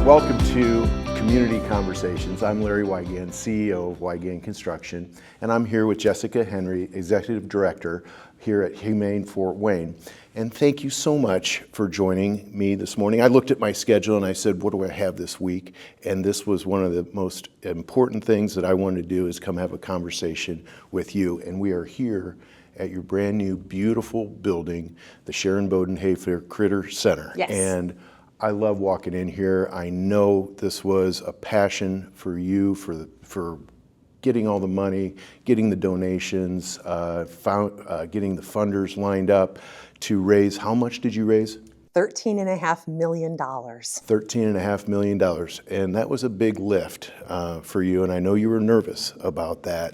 Welcome to Community Conversations. I'm Larry Weigand, CEO of Weigand Construction, and I'm here with Jessica Henry, Executive Director here at Humane Fort Wayne. And thank you so much for joining me this morning. I looked at my schedule and I said, what do I have this week? And this was one of the most important things that I wanted to do, is come have a conversation with you. And we are here at your brand new, beautiful building, the Sharon Bodenhafer Critter Center. Yes. And I love walking in here. I know this was a passion for you, for getting all the money, getting the donations, getting the funders lined up to raise. How much did you raise? $13.5 million. $13.5 million. And that was a big lift for you, and I know you were nervous about that.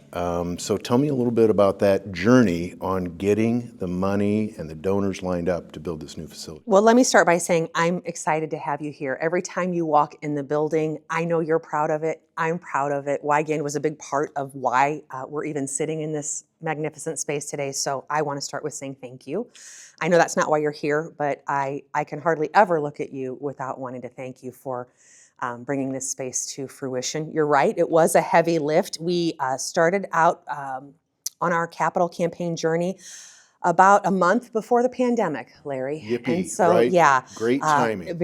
So tell me a little bit about that journey on getting the money and the donors lined up to build this new facility. Well, let me start by saying I'm excited to have you here. Every time you walk in the building, I know you're proud of it. I'm proud of it. Weigand was a big part of why we're even sitting in this magnificent space today. So I want to start with saying thank you. I know that's not why you're here, but I can hardly ever look at you without wanting to thank you for bringing this space to fruition. You're right, it was a heavy lift. We started out on our capital campaign journey about a month before the pandemic, Larry. Yippee, and so, right? Yeah. Great timing.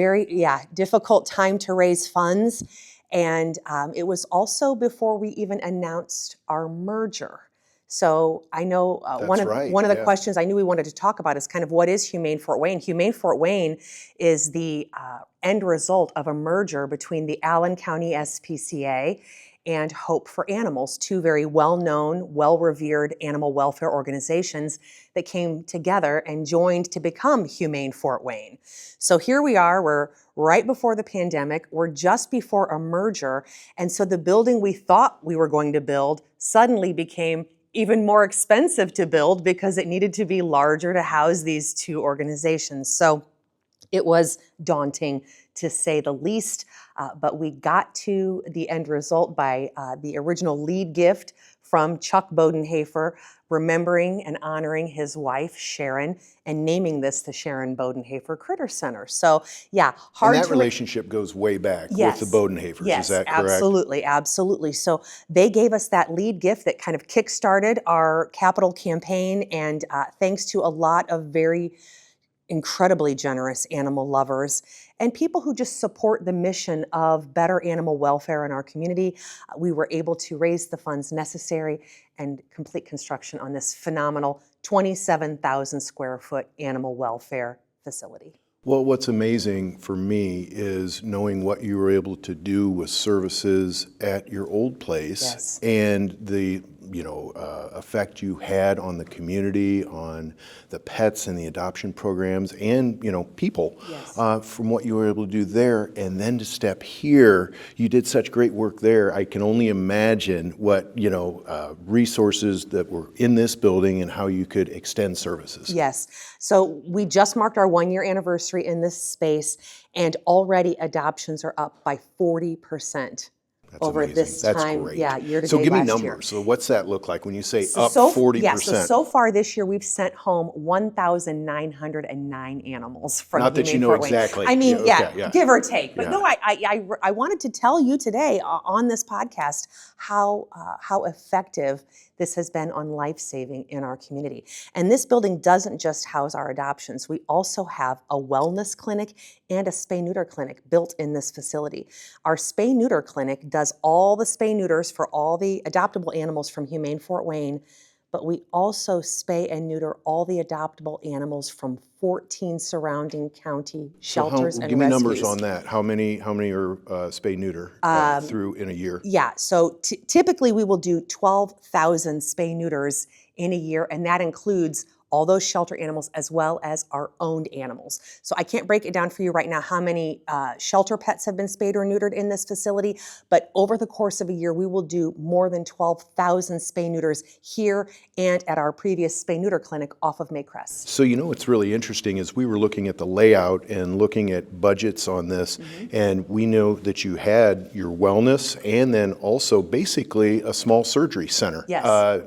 Difficult time to raise funds. And it was also before we even announced our merger. So I know one of the questions I knew we wanted to talk about is kind of what is Humane Fort Wayne? Humane Fort Wayne is the end result of a merger between the Allen County SPCA and Hope for Animals, two very well-known, well-revered animal welfare organizations that came together and joined to become Humane Fort Wayne. So here we are, we're right before the pandemic, we're just before a merger, and so the building we thought we were going to build suddenly became even more expensive to build because it needed to be larger to house these two organizations. So it was daunting, to say the least, but we got to the end result by the original lead gift from Chuck Bodenhafer, remembering and honoring his wife, Sharon, and naming this the Sharon Bodenhafer Critter Center. So, yeah, And that relationship goes way back with the Bodenhafers, yes, is that correct? Absolutely, absolutely. So they gave us that lead gift that kind of kickstarted our capital campaign, and thanks to a lot of very incredibly generous animal lovers and people who just support the mission of better animal welfare in our community, we were able to raise the funds necessary and complete construction on this phenomenal 27,000 square foot animal welfare facility. Well, what's amazing for me is knowing what you were able to do with services at your old place, and the effect you had on the community, on the pets and the adoption programs, and people, from what you were able to do there, and then to step here. You did such great work there. I can only imagine what resources that were in this building and how you could extend services. Yes. So we just marked our 1-year anniversary in this space, and already adoptions are up by 40%. That's over amazing. this That's time, great. year to date. So give me last numbers. year. So what's that look like when you say up 40%? So far this year we've sent home 1,909 animals from Not that Humane you know Fort Wayne. exactly. I mean, give or take. But Yeah. no, I wanted to tell you today on this podcast how effective this has been on life-saving in our community. And this building doesn't just house our adoptions. We also have a wellness clinic and a spay-neuter clinic built in this facility. Our spay-neuter clinic does all the spay-neuters for all the adoptable animals from Humane Fort Wayne, but we also spay and neuter all the adoptable animals from 14 surrounding county shelters and rescues. Give me numbers on that. How many are spay-neuter through in a year? Yeah, so typically we will do 12,000 spay-neuters in a year, and that includes all those shelter animals as well as our owned animals. So I can't break it down for you right now how many shelter pets have been spayed or neutered in this facility, but over the course of a year, we will do more than 12,000 spay-neuters here and at our previous spay-neuter clinic off of Maycrest. So what's really interesting is we were looking at the layout and looking at budgets on this, and we know that you had your wellness and then also basically a small surgery center. Yes.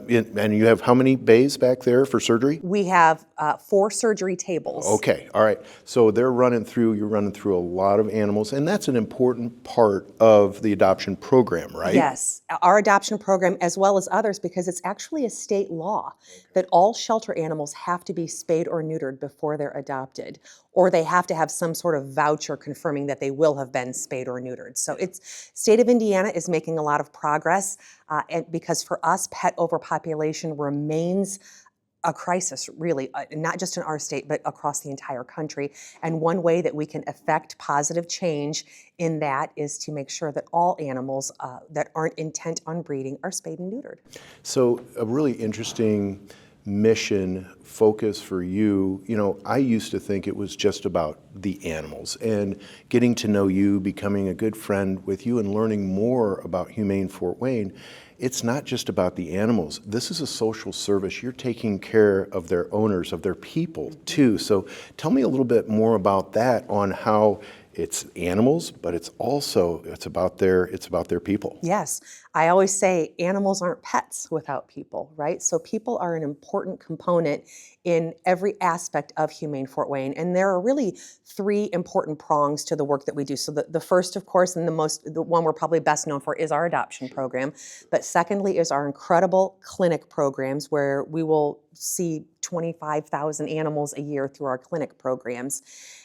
And you have how many bays back there for surgery? We have 4 surgery tables. Okay, all right. So you're running through a lot of animals, and that's an important part of the adoption program, right? Yes, our adoption program as well as others, because it's actually a state law that all shelter animals have to be spayed or neutered before they're adopted, or they have to have some sort of voucher confirming that they will have been spayed or neutered. So state of Indiana is making a lot of progress, and because for us, pet overpopulation remains a crisis, really, not just in our state, but across the entire country. And one way that we can affect positive change in that is to make sure that all animals that aren't intent on breeding are spayed and neutered. So a really interesting mission focus for you. You know, I used to think it was just about the animals, and getting to know you, becoming a good friend with you, and learning more about Humane Fort Wayne. It's not just about the animals. This is a social service. You're taking care of their owners, of their people too. So tell me a little bit more about that, on how it's animals, but it's about their people. Yes, I always say animals aren't pets without people, right? So people are an important component in every aspect of Humane Fort Wayne. And there are really 3 important prongs to the work that we do. So the first, of course, and the one we're probably best known for, is our adoption program. But secondly is our incredible clinic programs, where we will see 25,000 animals a year through our clinic programs.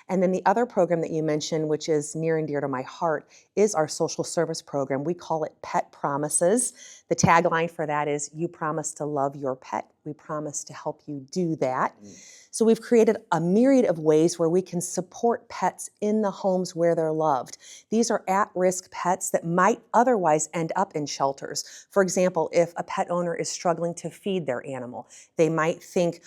And then the other program that you mentioned, which is near and dear to my heart, is our social service program. We call it Pet Promises. The tagline for that is, "You promise to love your pet. We promise to help you do that." So we've created a myriad of ways where we can support pets in the homes where they're loved. These are at-risk pets that might otherwise end up in shelters. For example, if a pet owner is struggling to feed their animal, they might think,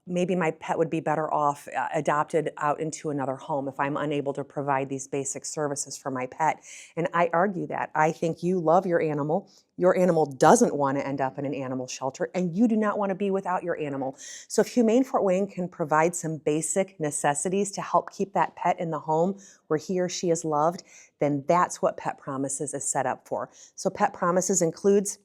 maybe my pet would be better off adopted out into another home if I'm unable to provide these basic services for my pet. And I argue that. I think you love your animal doesn't want to end up in an animal shelter, and you do not want to be without your animal. So if Humane Fort Wayne can provide some basic necessities to help keep that pet in the home where he or she is loved, then that's what Pet Promises is set up for. So Pet Promises includes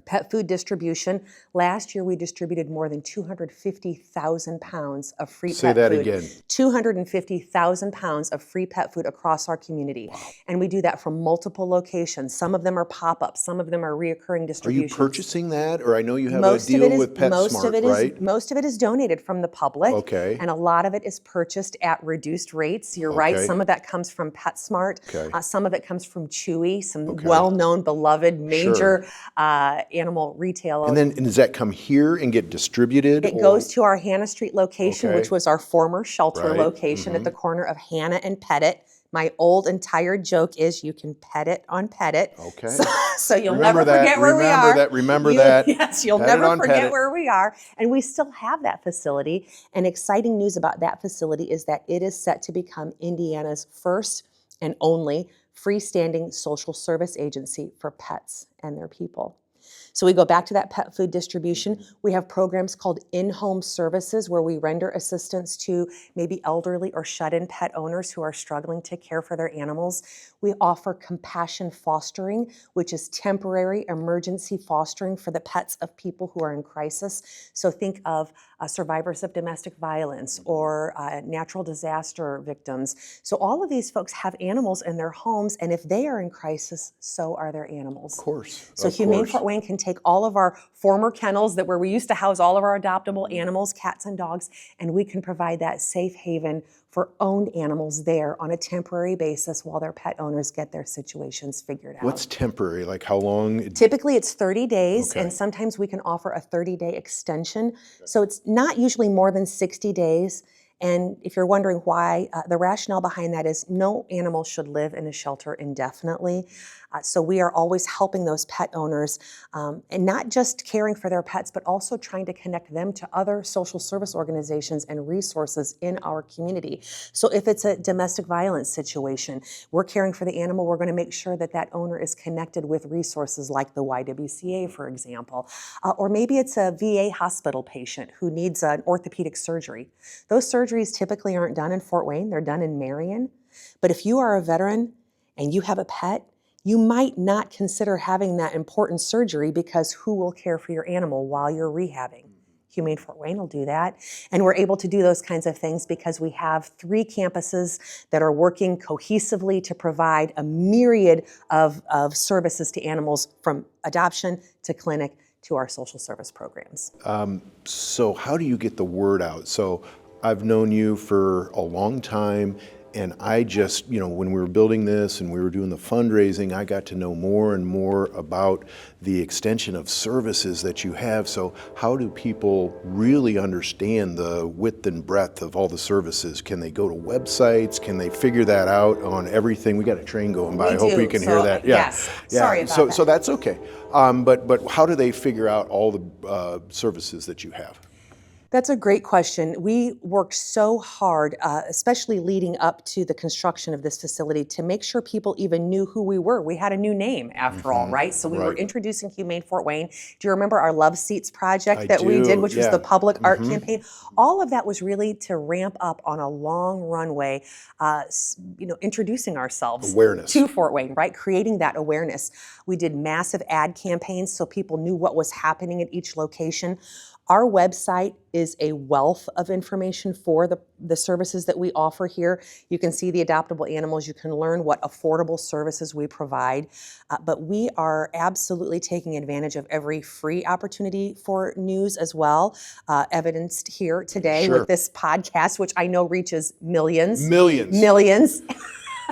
pet food distribution. Last year, we distributed more than 250,000 pounds of free pet food. Say that again. 250,000 pounds of free pet food across our community. Wow. And we do that from multiple locations. Some of them are pop-ups. Some of them are reoccurring distributions. Are you purchasing that? Or I know you have a deal with PetSmart, right? Most of it is donated from the public. Okay. And a lot of it is purchased at reduced rates. You're right. Some of that comes from PetSmart. Okay. Some of it comes from Chewy, some well-known, beloved, major animal retail. And does that come here and get distributed? It goes to our Hannah Street location, which was our former shelter location at the corner of Hannah and Pettit. My old and tired joke is, you can pet it on Pettit. Okay. So you'll never forget where we are. Remember that. Yes, you'll never forget where we are. And we still have that facility. And exciting news about that facility is that it is set to become Indiana's first and only freestanding social service agency for pets and their people. So we go back to that pet food distribution. We have programs called in-home services, where we render assistance to maybe elderly or shut-in pet owners who are struggling to care for their animals. We offer compassion fostering, which is temporary emergency fostering for the pets of people who are in crisis. So think of survivors of domestic violence or natural disaster victims. So all of these folks have animals in their homes, and if they are in crisis, so are their animals. Of course. So Humane Fort Wayne can take all of our former kennels where we used to house all of our adoptable animals, cats and dogs, and we can provide that safe haven for owned animals there on a temporary basis while their pet owners get their situations figured out. What's temporary? Like how long? Typically it's 30 days, and sometimes we can offer a 30-day extension. So it's not usually more than 60 days. And if you're wondering why, the rationale behind that is no animal should live in a shelter indefinitely. So we are always helping those pet owners, and not just caring for their pets, but also trying to connect them to other social service organizations and resources in our community. So if it's a domestic violence situation, we're caring for the animal, we're going to make sure that that owner is connected with resources like the YWCA, for example. Or maybe it's a VA hospital patient who needs an orthopedic surgery. Those surgeries typically aren't done in Fort Wayne, they're done in Marion. But if you are a veteran and you have a pet, you might not consider having that important surgery because who will care for your animal while you're rehabbing? Humane Fort Wayne will do that. And we're able to do those kinds of things because we have 3 campuses that are working cohesively to provide a myriad of services to animals, from adoption to clinic to our social service programs. So how do you get the word out? So I've known you for a long time, and I just, when we were building this and we were doing the fundraising, I got to know more and more about the extension of services that you have. So how do people really understand the width and breadth of all the services? Can they go to websites? Can they figure that out on everything? We got a train going by. I hope you can hear that. Yes. Sorry about that. So that's okay. But how do they figure out all the services that you have? That's a great question. We worked so hard, especially leading up to the construction of this facility, to make sure people even knew who we were. We had a new name, after all, right? So we were introducing Humane Fort Wayne. Do you remember our Love Seats project we did, which was the public art campaign? All of that was really to ramp up on a long runway, introducing ourselves to Fort Wayne, right? Creating that awareness. We did massive ad campaigns so people knew what was happening at each location. Our website is a wealth of information for the services that we offer here. You can see the adoptable animals. You can learn what affordable services we provide. But we are absolutely taking advantage of every free opportunity for news as well, evidenced here today with this podcast, which I know reaches millions. Millions.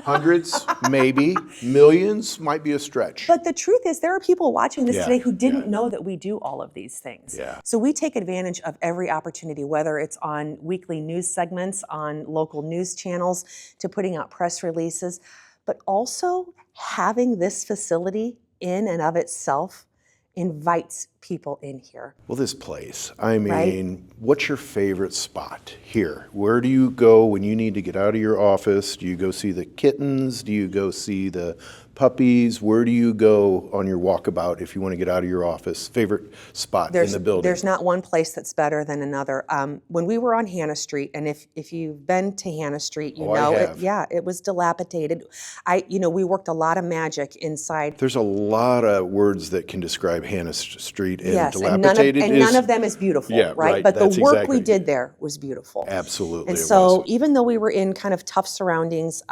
Hundreds, maybe. Millions might be a stretch. But the truth is, there are people watching this today who didn't know that we do all of these things. Yeah. So we take advantage of every opportunity, whether it's on weekly news segments, on local news channels, to putting out press releases, but also having this facility in and of itself invites people in here. Well, this place, I mean, what's your favorite spot here? Where do you go when you need to get out of your office? Do you go see the kittens? Do you go see the puppies? Where do you go on your walkabout if you want to get out of your office? Favorite spot in the building? There's not one place that's better than another. When we were on Hannah Street, and if you've been to Hannah Street, you know it was dilapidated. We worked a lot of magic inside. There's a lot of words that can describe Hannah Street, and yes, dilapidated and none of them is beautiful, right? But the work we did there was beautiful. Absolutely. And so even though we were in kind of tough surroundings,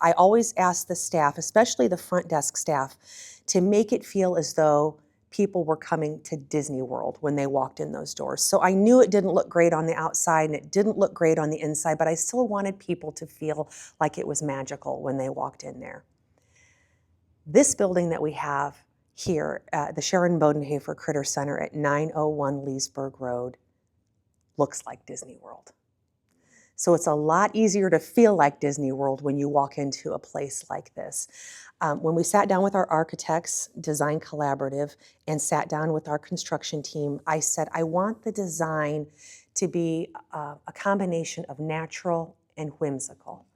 I always ask the staff, especially the front desk staff, to make it feel as though people were coming to Disney World when they walked in those doors. So I knew it didn't look great on the outside and it didn't look great on the inside, but I still wanted people to feel like it was magical when they walked in there. This building that we have here, the Sharon Bodenhafer Critter Center at 901 Leesburg Road, looks like Disney World. So it's a lot easier to feel like Disney World when you walk into a place like this. When we sat down with our architects, design collaborative, and sat down with our construction team, I said, I want the design to be a combination of natural and whimsical.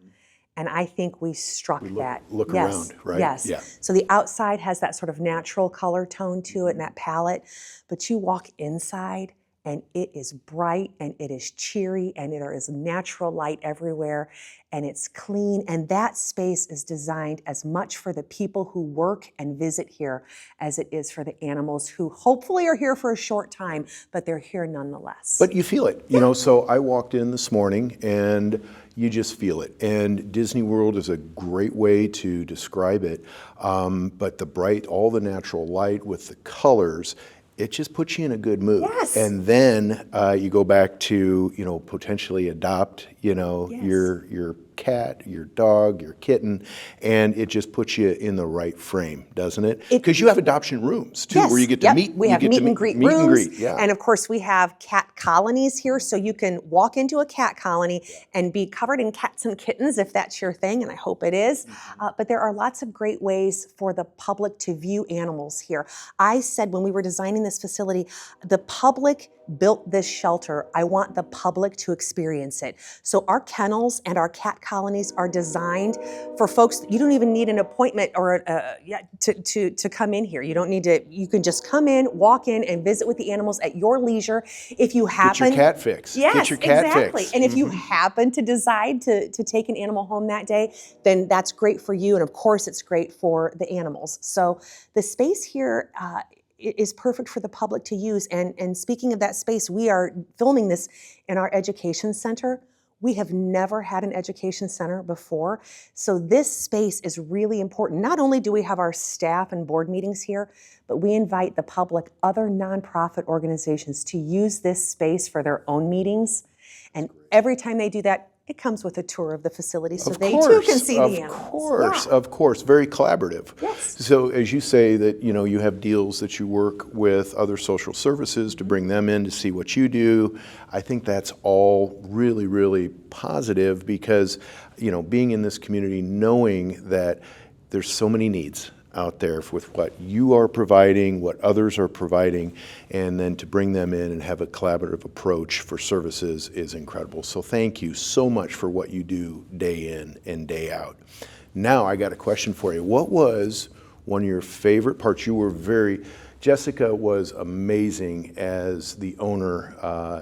And I think we struck that. Look around, right? Yes. Yeah. So the outside has that sort of natural color tone to it and that palette, but you walk inside and it is bright and it is cheery and there is natural light everywhere and it's clean. And that space is designed as much for the people who work and visit here as it is for the animals who hopefully are here for a short time, but they're here nonetheless. But you feel it, so I walked in this morning and you just feel it. And Disney World is a great way to describe it. But all the natural light with the colors, it just puts you in a good mood. Yes. And then you go back to, potentially adopt, your cat, your dog, your kitten, and it just puts you in the right frame, doesn't it? Because you have adoption rooms too, where you get to meet. We have meet and greet rooms, yeah. And of course we have cat colonies here, so you can walk into a cat colony and be covered in cats and kittens if that's your thing, and I hope it is. But there are lots of great ways for the public to view animals here. I said when we were designing this facility, the public built this shelter. I want the public to experience it. So our kennels and our cat colonies are designed for folks. You don't even need an appointment or to come in here. You don't need to. You can just come in, walk in, and visit with the animals at your leisure. If you happen, get your cat fix. Yes, get your cat exactly. fix. And if you happen to decide to take an animal home that day, then that's great for you. And of course, it's great for the animals. So the space here is perfect for the public to use. And speaking of that space, we are filming this in our education center. We have never had an education center before. So this space is really important. Not only do we have our staff and board meetings here, but we invite the public, other nonprofit organizations to use this space for their own meetings. And every time they do that, it comes with a tour of the facility, so they too can see the animals. Of course, very collaborative. Yes. So as you say that, you have deals that you work with other social services to bring them in to see what you do. I think that's all really, really positive because, being in this community, knowing that there's so many needs out there with what you are providing, what others are providing, and then to bring them in and have a collaborative approach for services is incredible. So thank you so much for what you do day in and day out. Now I got a question for you. What was one of your favorite parts? Jessica was amazing as the owner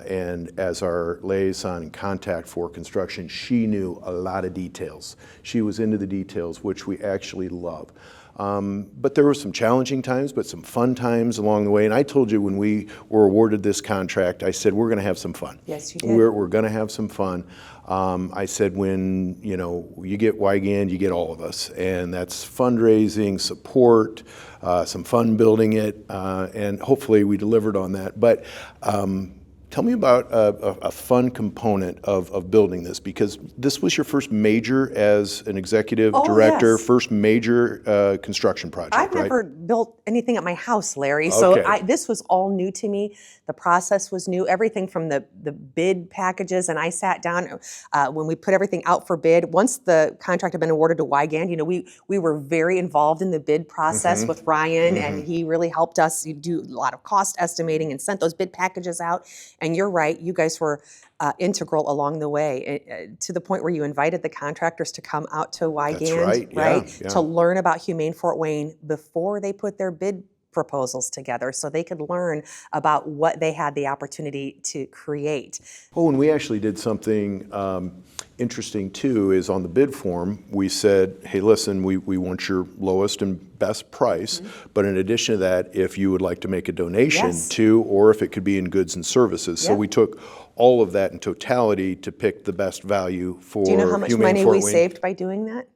and as our liaison and contact for construction. She knew a lot of details. She was into the details, which we actually love. But there were some challenging times, but some fun times along the way. And I told you when we were awarded this contract, I said, we're going to have some fun. Yes, you did. We're going to have some fun. I said, when, you get Weigand, you get all of us. And that's fundraising, support, some fun building it, and hopefully we delivered on that. But tell me about a fun component of building this, because this was your first major as an executive director, yes. First major construction project, I've never built anything at my house, Larry, so this was all new to me. The process was new, everything from the bid packages, and I sat down when we put everything out for bid. Once the contract had been awarded to Weigand, we were very involved in the bid process with Ryan, and he really helped us do a lot of cost estimating and sent those bid packages out. And you're right, you guys were integral along the way to the point where you invited the contractors to come out to Weigand, That's right? To learn about Humane Fort Wayne before they put their bid proposals together, so they could learn about what they had the opportunity to create. Oh, and we actually did something interesting too, is on the bid form, we said, hey, listen, we want your lowest and best price, but in addition to that, if you would like to make a donation to, or if it could be in goods and services. So we took all of that in totality to pick the best value for Humane Fort Wayne. Do you know how much money we saved by doing that?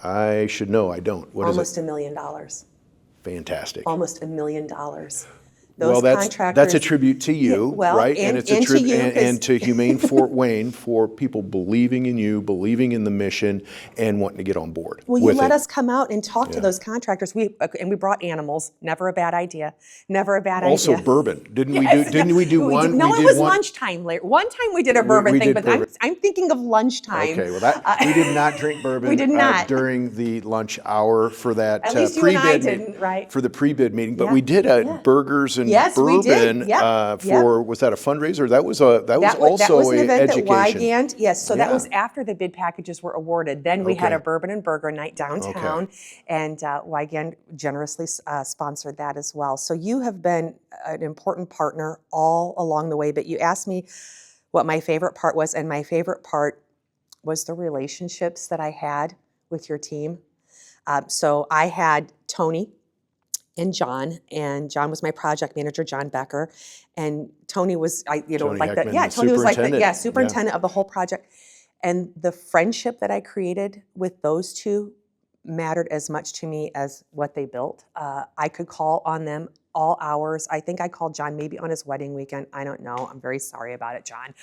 I should know, I don't. What is it? Almost $1 million. Fantastic. Almost $1 million. Well, that's a tribute to you, right? And it's a tribute to you, and to Humane Fort Wayne for people believing in you, believing in the mission, and wanting to get on board. Well, you let us come out and talk to those contractors. We brought animals. Never a bad idea. Never a bad idea. Also bourbon. Didn't we do one? No, it was lunchtime. One time we did a bourbon thing, but I'm thinking of lunchtime. Okay, well we did not drink bourbon. We did not during the lunch hour for that At least you and I didn't, right? For the pre-bid meeting, but we did burgers and bourbon. We did. Was that a fundraiser? That was also an event education. At Weigand. Yes, so that was after the bid packages were awarded. Then we had a bourbon and burger night downtown, and Weigand generously sponsored that as well. So you have been an important partner all along the way. But you asked me what my favorite part was, and my favorite part was the relationships that I had with your team. So I had Tony and John was my project manager, John Becker, and Tony was, Tony was like the superintendent of the whole project. And the friendship that I created with those two mattered as much to me as what they built. I could call on them all hours. I think I called John maybe on his wedding weekend. I don't know. I'm very sorry about it, John.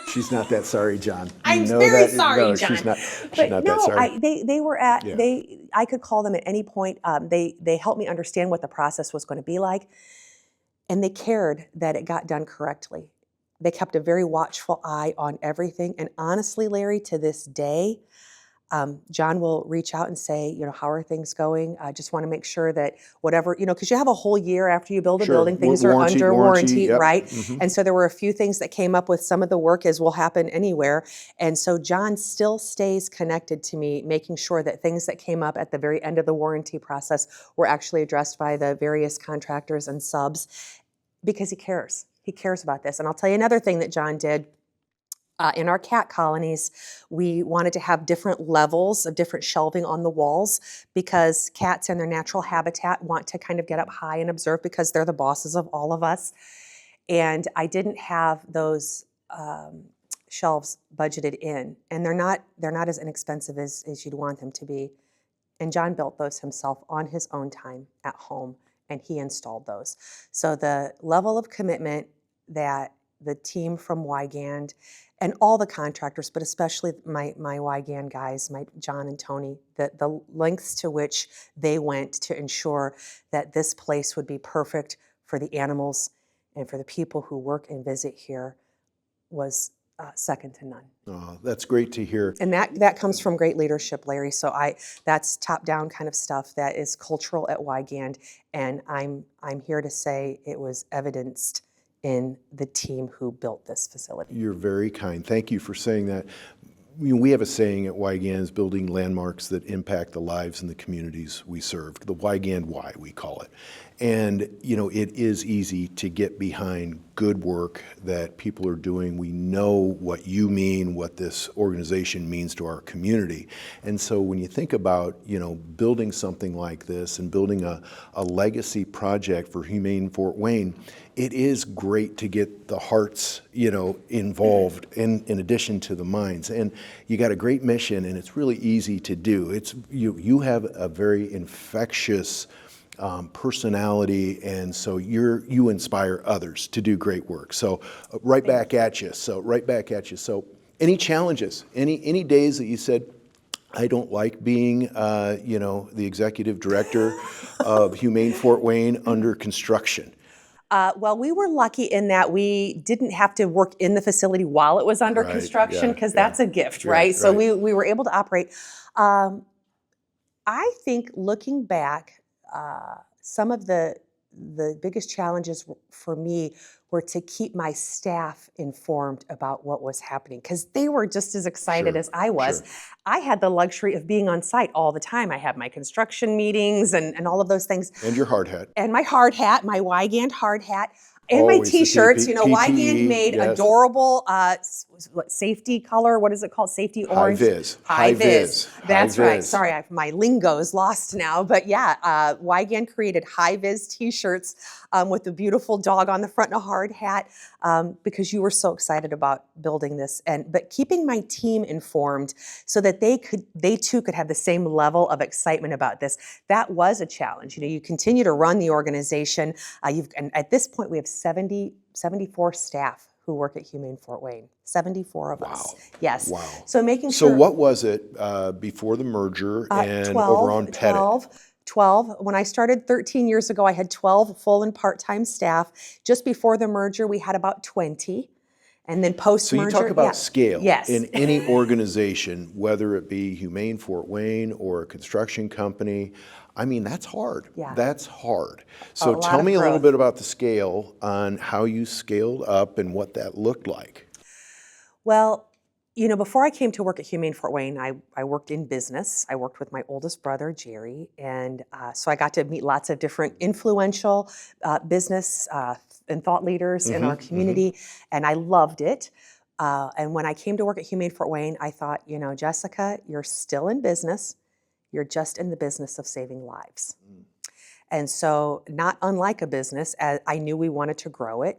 She's not that sorry, John. I'm very sorry, no, John. She's not that sorry. They were at, I could call them at any point. They helped me understand what the process was going to be like, and they cared that it got done correctly. They kept a very watchful eye on everything, and honestly, Larry, to this day, John will reach out and say, how are things going? I just want to make sure that whatever, because you have a whole year after you build a building, things are under warranty, right? And so there were a few things that came up with some of the work as will happen anywhere. And so John still stays connected to me, making sure that things that came up at the very end of the warranty process were actually addressed by the various contractors and subs, because he cares. He cares about this. And I'll tell you another thing that John did. In our cat colonies, we wanted to have different levels of different shelving on the walls because cats in their natural habitat want to kind of get up high and observe because they're the bosses of all of us. And I didn't have those shelves budgeted in, and they're not as inexpensive as you'd want them to be. And John built those himself on his own time at home, and he installed those. So the level of commitment that the team from Weigand and all the contractors, but especially my Weigand guys, my John and Tony, the lengths to which they went to ensure that this place would be perfect for the animals and for the people who work and visit here was second to none. Oh, that's great to hear. And that comes from great leadership, Larry. So that's top-down kind of stuff that is cultural at Weigand, and I'm here to say it was evidenced in the team who built this facility. You're very kind. Thank you for saying that. We have a saying at Weigand, building landmarks that impact the lives and the communities we serve. The Weigand Why, we call it. And, it is easy to get behind good work that people are doing. We know what you mean, what this organization means to our community. And so when you think about, building something like this and building a legacy project for Humane Fort Wayne, it is great to get the hearts, involved in addition to the minds. And you got a great mission, and it's really easy to do. It's you have a very infectious personality, and so you inspire others to do great work. So right back at you. So any challenges? Any days that you said, I don't like being, the executive director of Humane Fort Wayne under construction? Well, we were lucky in that we didn't have to work in the facility while it was under construction, because that's a gift, right? So we were able to operate. I think looking back, some of the biggest challenges for me were to keep my staff informed about what was happening, because they were just as excited as I was. I had the luxury of being on site all the time. I had my construction meetings and all of those things. And your hard hat. And my hard hat, my Weigand hard hat. And my T-shirts, Weigand made adorable safety color. What is it called? Safety orange. High vis. That's right. Sorry, my lingo is lost now. But yeah, Weigand created high vis T-shirts with a beautiful dog on the front and a hard hat because you were so excited about building this. But keeping my team informed so that they too could have the same level of excitement about this. That was a challenge. You continue to run the organization. And at this point, we have 74 staff who work at Humane Fort Wayne. 74 of us. Yes. Wow. So making sure. So what was it before the merger and 12, over on Pettit? 12. When I started 13 years ago, I had 12 full and part-time staff. Just before the merger, we had about 20. And then post-merger. So you talk about scale. Yes. In any organization, whether it be Humane Fort Wayne or a construction company, I mean, that's hard. Yeah. That's hard. So tell me a little bit about the scale on how you scaled up and what that looked like. Well, before I came to work at Humane Fort Wayne, I worked in business. I worked with my oldest brother, Jerry, and so I got to meet lots of different influential business and thought leaders in our community, and I loved it. And when I came to work at Humane Fort Wayne, I thought, Jessica, you're still in business. You're just in the business of saving lives. And so, not unlike a business, I knew we wanted to grow it.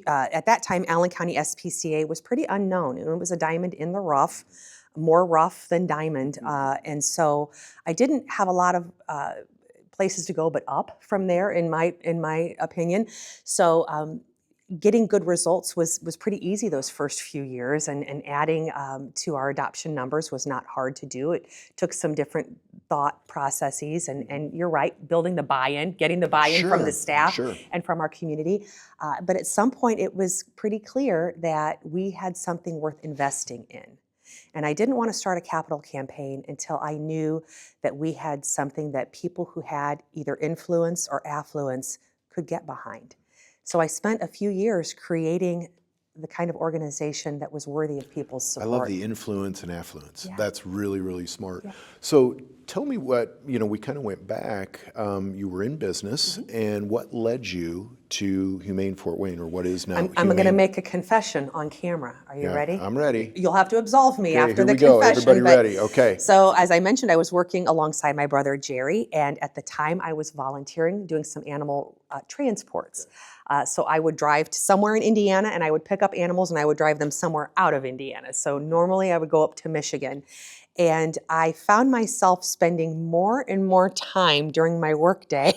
At that time, Allen County SPCA was pretty unknown. It was a diamond in the rough, more rough than diamond. And so, I didn't have a lot of places to go but up from there, in my opinion. So, getting good results was pretty easy those first few years, and adding to our adoption numbers was not hard to do. It took some different thought processes, and you're right, building the buy-in, getting the buy-in from the staff and from our community. But at some point, it was pretty clear that we had something worth investing in. And I didn't want to start a capital campaign until I knew that we had something that people who had either influence or affluence could get behind. So I spent a few years creating the kind of organization that was worthy of people's support. I love the influence and affluence. Yeah. That's really, really smart. Yeah. So tell me what, we kind of went back, you were in business, and what led you to Humane Fort Wayne, or what is now I'm going to make a confession on camera. Are you ready? I'm ready. You'll have to absolve me after the here we confession. go. Everybody ready? Okay. So as I mentioned, I was working alongside my brother Jerry, and at the time I was volunteering, doing some animal transports. So I would drive to somewhere in Indiana, and I would pick up animals, and I would drive them somewhere out of Indiana. So normally I would go up to Michigan. And I found myself spending more and more time during my workday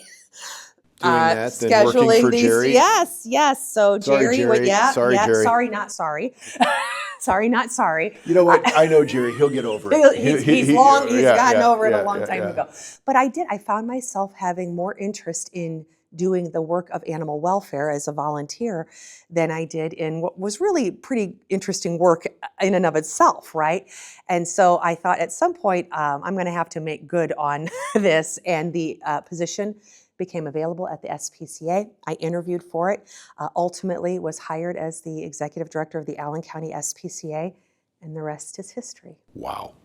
doing that than working scheduling for these. Jerry? Yes. So Sorry, Jerry. Sorry, Jerry. Sorry, not sorry. Sorry, not sorry. You know what? I know Jerry. He'll get over it. He's gotten over it a long time ago. But I found myself having more interest in doing the work of animal welfare as a volunteer than I did in what was really pretty interesting work in and of itself, right? And so I thought at some point I'm going to have to make good on this, and the position became available at the SPCA. I interviewed for it, ultimately was hired as the executive director of the Allen County SPCA, and the rest is history. Wow.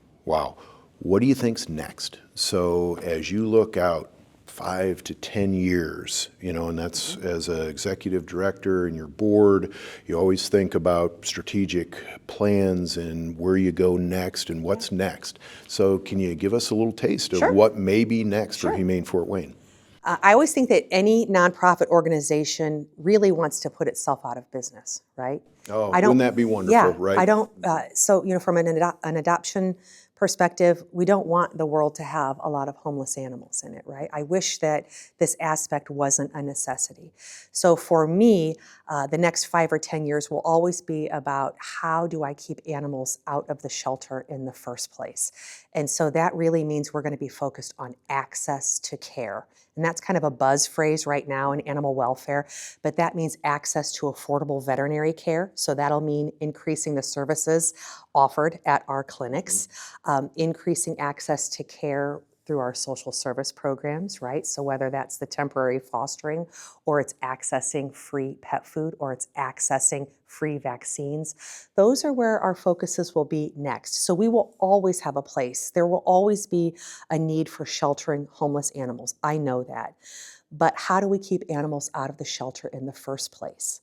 What do you think's next? So as you look out 5 to 10 years, and that's as an executive director and your board, you always think about strategic plans and where you go next and what's next. So can you give us a little taste of what may be next for Humane Fort Wayne? I always think that any nonprofit organization really wants to put itself out of business, right? Oh, wouldn't that be wonderful, right? I don't, from an adoption perspective, we don't want the world to have a lot of homeless animals in it, right? I wish that this aspect wasn't a necessity. So for me, the next 5 or 10 years will always be about how do I keep animals out of the shelter in the first place? And so that really means we're going to be focused on access to care. And that's kind of a buzz phrase right now in animal welfare, but that means access to affordable veterinary care. So that'll mean increasing the services offered at our clinics, increasing access to care through our social service programs, right? So whether that's the temporary fostering, or it's accessing free pet food, or it's accessing free vaccines, those are where our focuses will be next. So we will always have a place. There will always be a need for sheltering homeless animals. I know that. But how do we keep animals out of the shelter in the first place?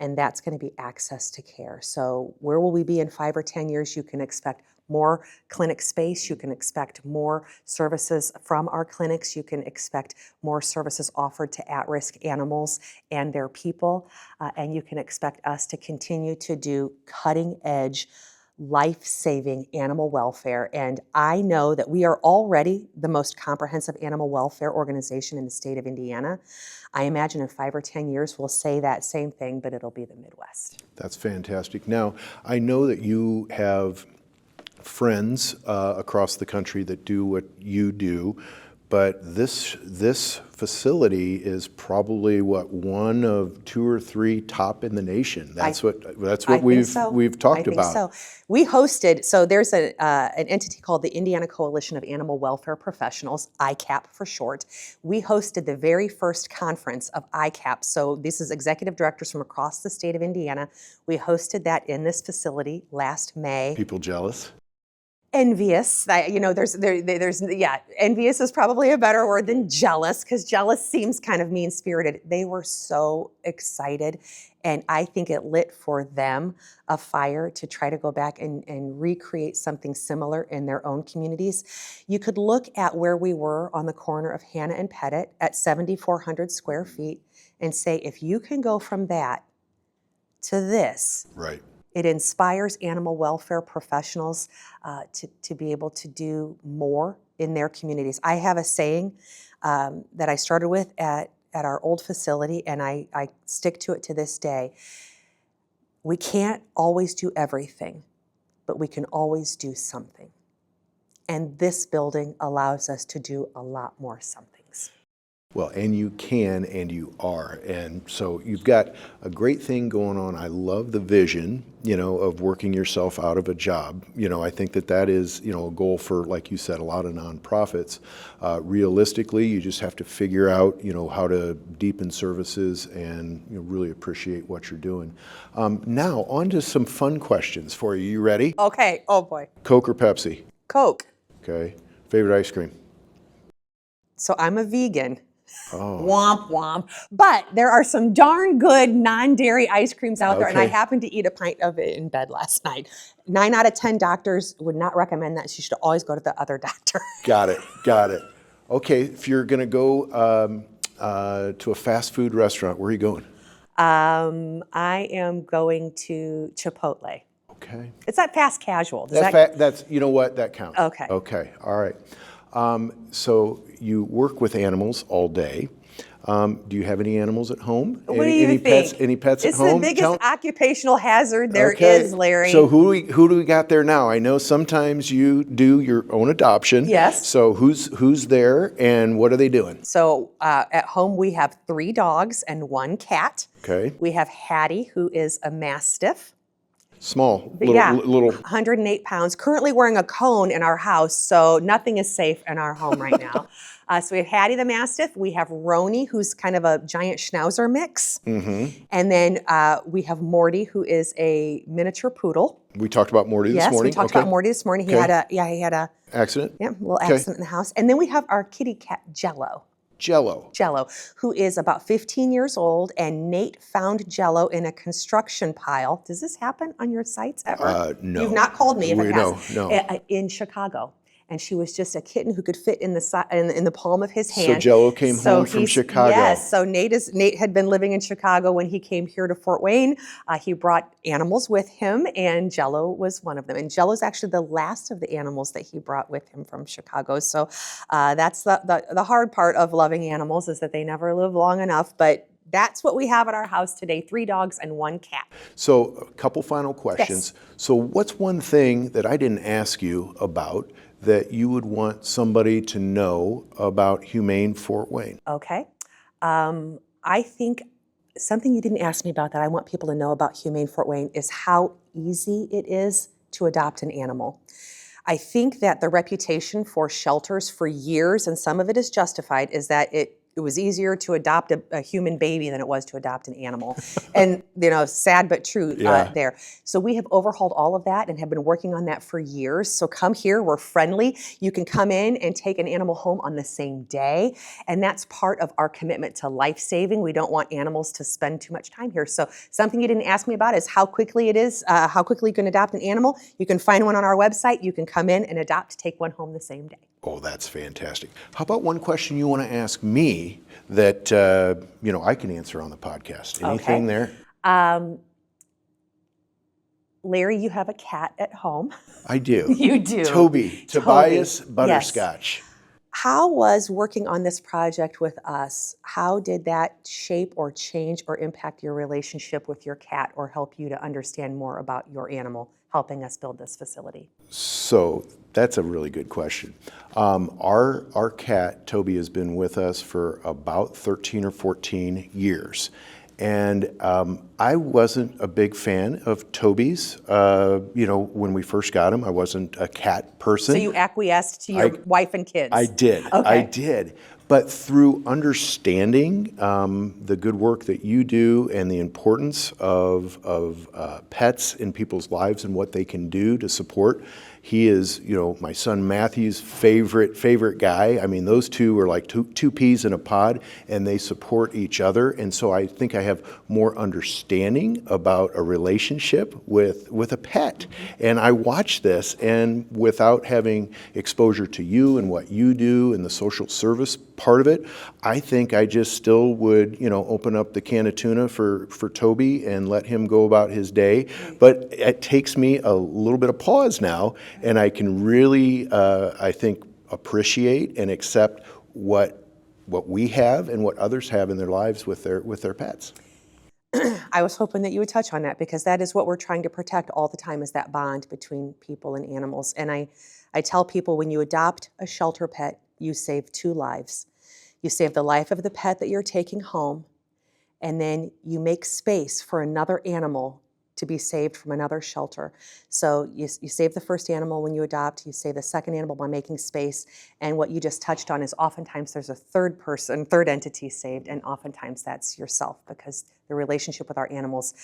And that's going to be access to care. So where will we be in 5 or 10 years? You can expect more clinic space. You can expect more services from our clinics. You can expect more services offered to at-risk animals and their people. And you can expect us to continue to do cutting-edge, life-saving animal welfare. And I know that we are already the most comprehensive animal welfare organization in the state of Indiana. I imagine in 5 or 10 years we'll say that same thing, but it'll be the Midwest. That's fantastic. Now, I know that you have friends across the country that do what you do, but this facility is probably one of 2 or 3 top in the nation. That's what we've talked about. So we hosted. So there's an entity called the Indiana Coalition of Animal Welfare Professionals, ICAP for short. We hosted the very first conference of ICAP. So this is executive directors from across the state of Indiana. We hosted that in this facility last May. People jealous? Envious. Envious is probably a better word than jealous, because jealous seems kind of mean-spirited. They were so excited, and I think it lit for them a fire to try to go back and recreate something similar in their own communities. You could look at where we were on the corner of Hannah and Pettit at 7,400 square feet and say, if you can go from that to this, right. It inspires animal welfare professionals to be able to do more in their communities. I have a saying that I started with at our old facility, and I stick to it to this day. We can't always do everything, but we can always do something. And this building allows us to do a lot more somethings. Well, and you can, and you are. And so you've got a great thing going on. I love the vision, of working yourself out of a job. I think that is, a goal for, like you said, a lot of nonprofits. Realistically, you just have to figure out, how to deepen services and really appreciate what you're doing. Now, on to some fun questions for you. You ready? Okay. Oh, boy. Coke or Pepsi? Coke. Okay. Favorite ice cream? So I'm a vegan. Womp womp. But there are some darn good non-dairy ice creams out there, and I happened to eat a pint of it in bed last night. 9 out of 10 doctors would not recommend that. So you should always go to the other doctor. Got it. Got it. Okay, if you're going to go to a fast food restaurant, where are you going? I am going to Chipotle. Okay. It's not fast casual. That's you know what, that counts. Okay. Okay. All right. So you work with animals all day. Do you have any animals at home? What do you think? Any pets at home? It's the biggest occupational hazard there is, Larry. So who do we got there now? I know sometimes you do your own adoption. Yes. So who's there and what are they doing? So at home we have 3 dogs and 1 cat. Okay. We have Hattie, who is a Mastiff. Small, little. 108 pounds, currently wearing a cone in our house, so nothing is safe in our home right now. So we have Hattie the Mastiff, we have Roni, who's kind of a giant Schnauzer mix, and then we have Morty, who is a miniature poodle. We talked about Morty this morning. Yes, we talked about Morty this morning. He had a accident. Yeah, little accident in the house. And then we have our kitty cat Jello, who is about 15 years old, and Nate found Jello in a construction pile. Does this happen on your sites ever? No. You've not called me if it has. No. In Chicago. And she was just a kitten who could fit in the palm of his hand. So Jello came home from Chicago. Yes. So Nate had been living in Chicago when he came here to Fort Wayne. He brought animals with him, and Jello was one of them. And Jello's actually the last of the animals that he brought with him from Chicago. So that's the hard part of loving animals, is that they never live long enough. But that's what we have at our house today: 3 dogs and 1 cat. So a couple final questions. Yes. So what's one thing that I didn't ask you about that you would want somebody to know about Humane Fort Wayne? Okay. I think something you didn't ask me about that I want people to know about Humane Fort Wayne is how easy it is to adopt an animal. I think that the reputation for shelters for years, and some of it is justified, is that it was easier to adopt a human baby than it was to adopt an animal. And, sad but true there. So we have overhauled all of that and have been working on that for years. So come here, we're friendly. You can come in and take an animal home on the same day. And that's part of our commitment to life saving. We don't want animals to spend too much time here. So something you didn't ask me about is how quickly you can adopt an animal. You can find one on our website. You can come in and take one home the same day. Oh, that's fantastic. How about one question you want to ask me that, I can answer on the podcast? Anything there? Larry, you have a cat at home. I do. You do. Tobias Butterscotch. Yes. How was working on this project with us, how did that shape or change or impact your relationship with your cat, or help you to understand more about your animal, helping us build this facility? So that's a really good question. Our cat, Toby, has been with us for about 13 or 14 years. And I wasn't a big fan of Toby's. When we first got him, I wasn't a cat person. So you acquiesced to your wife and kids? I did. Okay. I did. But through understanding the good work that you do and the importance of pets in people's lives and what they can do to support, he is, my son Matthew's favorite guy. I mean, those two are like two peas in a pod, and they support each other. And so I think I have more understanding about a relationship with a pet. And I watch this, and without having exposure to you and what you do and the social service part of it, I think I just still would, open up the can of tuna for Toby and let him go about his day. But it takes me a little bit of pause now, and I can really, I think, appreciate and accept what we have and what others have in their lives with their pets. I was hoping that you would touch on that, because that is what we're trying to protect all the time, is that bond between people and animals. And I tell people, when you adopt a shelter pet, you save 2 lives. You save the life of the pet that you're taking home, and then you make space for another animal to be saved from another shelter. So you save the first animal when you adopt, you save the second animal by making space, and what you just touched on is oftentimes there's a third entity saved, and oftentimes that's yourself, because the relationship with our animals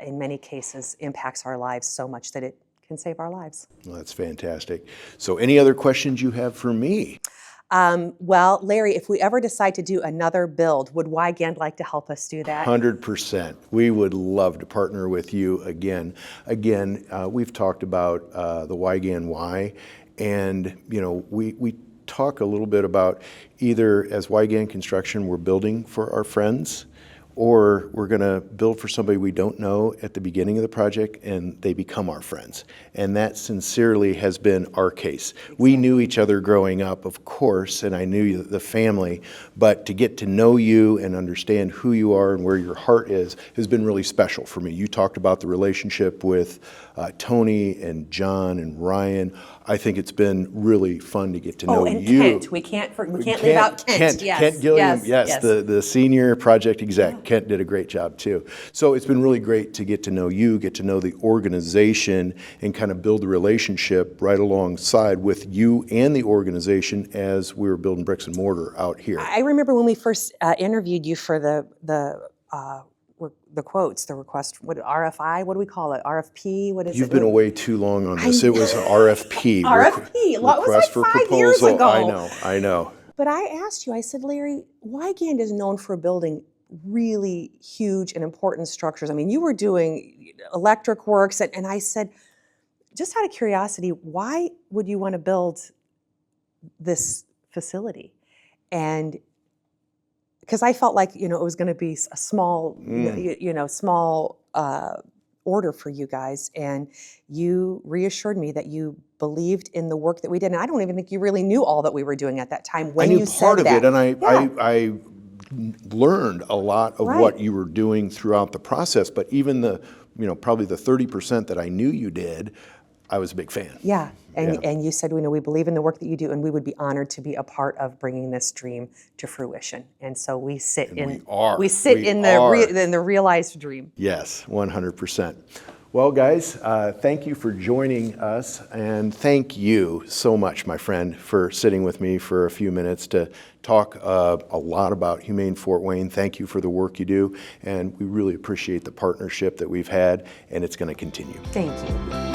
in many cases impacts our lives so much that it can save our lives. Well, that's fantastic. So any other questions you have for me? Well, Larry, if we ever decide to do another build, would Weigand like to help us do that? 100%. We would love to partner with you again. Again, we've talked about the Weigand why, and we talk a little bit about either as Weigand Construction, we're building for our friends, or we're going to build for somebody we don't know at the beginning of the project and they become our friends. And that sincerely has been our case. We knew each other growing up, of course, and I knew the family, but to get to know you and understand who you are and where your heart is has been really special for me. You talked about the relationship with Tony and John and Ryan. I think it's been really fun to get to know and you. Kent. We can't leave out Kent. Yes. Kent Gilliam, yes. The senior project exec. Kent did a great job too. So it's been really great to get to know you, get to know the organization, and kind of build the relationship right alongside with you and the organization as we were building bricks and mortar out here. I remember when we first interviewed you for the quotes, the request, RFI, what do we call it? RFP, what is it? You've been away too long on this. It was an RFP. RFP, it was like 5 years ago. I know. But I asked you, I said, Larry, Weigand is known for building really huge and important structures. I mean, you were doing electric works, and I said, just out of curiosity, why would you want to build this facility? And because I felt like, it was going to be a small, small order for you guys. And you reassured me that you believed in the work that we did. And I don't even think you really knew all that we were doing at that time when you said that. I knew part of it, and I learned a lot of what you were doing throughout the process. But even probably the 30% that I knew you did, I was a big fan. Yeah, and you said, we believe in the work that you do, and we would be honored to be a part of bringing this dream to fruition. And so we sit in the realized dream. Yes, 100%. Well, guys, thank you for joining us, and thank you so much, my friend, for sitting with me for a few minutes to talk a lot about Humane Fort Wayne. Thank you for the work you do, and we really appreciate the partnership that we've had, and it's going to continue. Thank you.